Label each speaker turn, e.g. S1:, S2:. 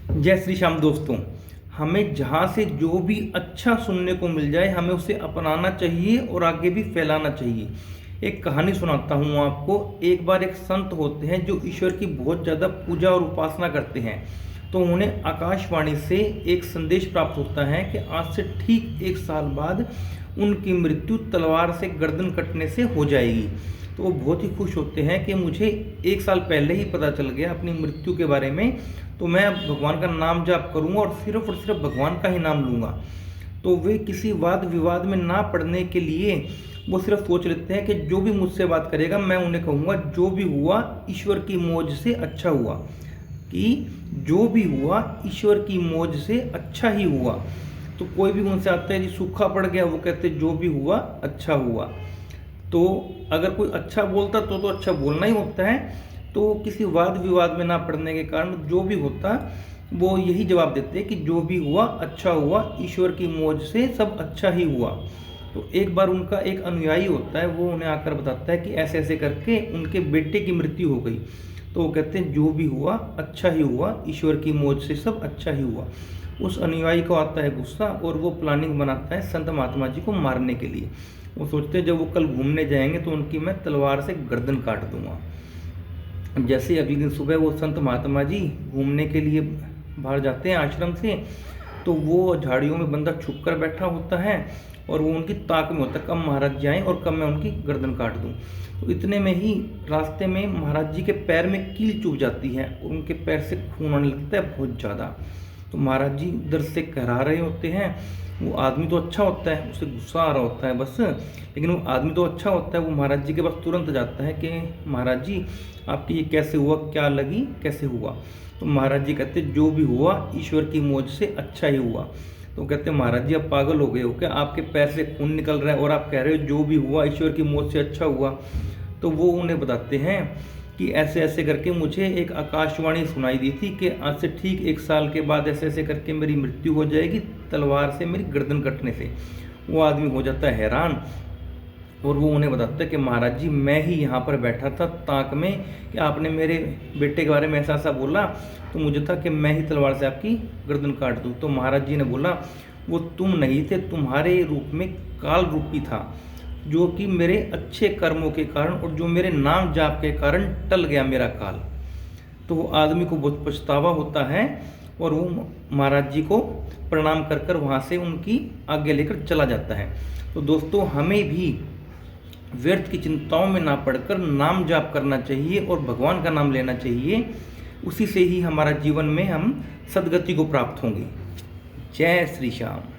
S1: जय श्री श्याम दोस्तों। हमें जहाँ से जो भी अच्छा सुनने को मिल जाए हमें उसे अपनाना चाहिए और आगे भी फैलाना चाहिए। एक कहानी सुनाता हूँ आपको। एक बार एक संत होते हैं जो ईश्वर की बहुत ज़्यादा पूजा और उपासना करते हैं। तो उन्हें आकाशवाणी से एक संदेश प्राप्त होता है कि आज से ठीक 1 साल बाद उनकी मृत्यु तलवार से गर्दन कटने से हो जाएगी। तो वो बहुत ही खुश होते हैं कि मुझे 1 साल पहले ही पता चल गया अपनी मृत्यु के बारे में, तो मैं अब भगवान का नाम जाप करूँगा और सिर्फ भगवान का ही नाम लूँगा। तो वे किसी वाद विवाद में ना पड़ने के लिए वो सिर्फ सोच लेते हैं कि जो भी मुझसे बात करेगा मैं उन्हें कहूँगा जो भी हुआ ईश्वर की मौज से अच्छा हुआ, कि जो भी हुआ ईश्वर की मौज से अच्छा ही हुआ। तो कोई भी उनसे आता है जी सूखा पड़ गया, वो कहते जो भी हुआ अच्छा हुआ। तो अगर कोई अच्छा बोलता तो अच्छा बोलना ही होता है। तो किसी वाद विवाद में ना पड़ने के कारण जो भी होता वो यही जवाब देते हैं कि जो भी हुआ अच्छा हुआ, ईश्वर की मौज से सब अच्छा ही हुआ। तो एक बार उनका एक अनुयायी होता है, वो उन्हें आकर बताता है कि ऐसे ऐसे करके उनके बेटे की मृत्यु हो गई। तो वो कहते हैं जो भी हुआ अच्छा ही हुआ, ईश्वर की मौज से सब अच्छा ही हुआ। उस अनुयायी को आता है गुस्सा और वो प्लानिंग बनाता है संत महात्मा जी को मारने के लिए। वो सोचते हैं जब वो कल घूमने जाएंगे तो उनकी मैं तलवार से गर्दन काट दूंगा। जैसे ही अगले दिन सुबह वो संत महात्मा जी घूमने के लिए बाहर जाते हैं आश्रम से, तो वो झाड़ियों में बंदा छुप कर बैठा होता है और वो उनकी ताक में होता है कब महाराज जी आएँ और कब मैं उनकी गर्दन काट दूं। तो इतने में ही रास्ते में महाराज जी के पैर में कील चुभ जाती है और उनके पैर से खून आने लगता है बहुत ज़्यादा। तो महाराज जी दर्द से कहरा रहे होते हैं। वो आदमी तो अच्छा होता है, उसे गुस्सा आ रहा होता है बस, लेकिन वो आदमी तो अच्छा होता है। वो महाराज जी के पास तुरंत जाता है कि महाराज जी आपकी ये कैसे हुआ, क्या लगी, कैसे हुआ। तो महाराज जी कहते जो भी हुआ ईश्वर की मौज से अच्छा ही हुआ। तो कहते हैं महाराज जी आप पागल हो गए हो क्या, आपके पैर से खून निकल रहा है और आप कह रहे हो जो भी हुआ ईश्वर की मौज से अच्छा हुआ। तो वो उन्हें बताते हैं कि ऐसे ऐसे करके मुझे एक आकाशवाणी सुनाई दी थी कि आज से ठीक 1 साल के बाद ऐसे ऐसे करके मेरी मृत्यु हो जाएगी तलवार से मेरी गर्दन कटने से। वो आदमी हो जाता है हैरान और वो उन्हें बताता है कि महाराज जी मैं ही यहाँ पर बैठा था ताक में कि आपने मेरे बेटे के बारे में ऐसा ऐसा बोला, तो मुझे था कि मैं ही तलवार से आपकी गर्दन काट दूँ। तो महाराज जी ने बोला वो तुम नहीं थे, तुम्हारे रूप में काल रूपी था जो कि मेरे अच्छे कर्मों के कारण और जो मेरे नाम जाप के कारण टल गया मेरा काल। तो वो आदमी को बहुत पछतावा होता है और वो महाराज जी को प्रणाम कर कर वहाँ से उनकी आज्ञा लेकर चला जाता है। तो दोस्तों हमें भी व्यर्थ की चिंताओं में ना पड़कर नाम जाप करना चाहिए और भगवान का नाम लेना चाहिए। उसी से ही हमारा जीवन में हम सदगति को प्राप्त होंगे। जय श्री श्याम।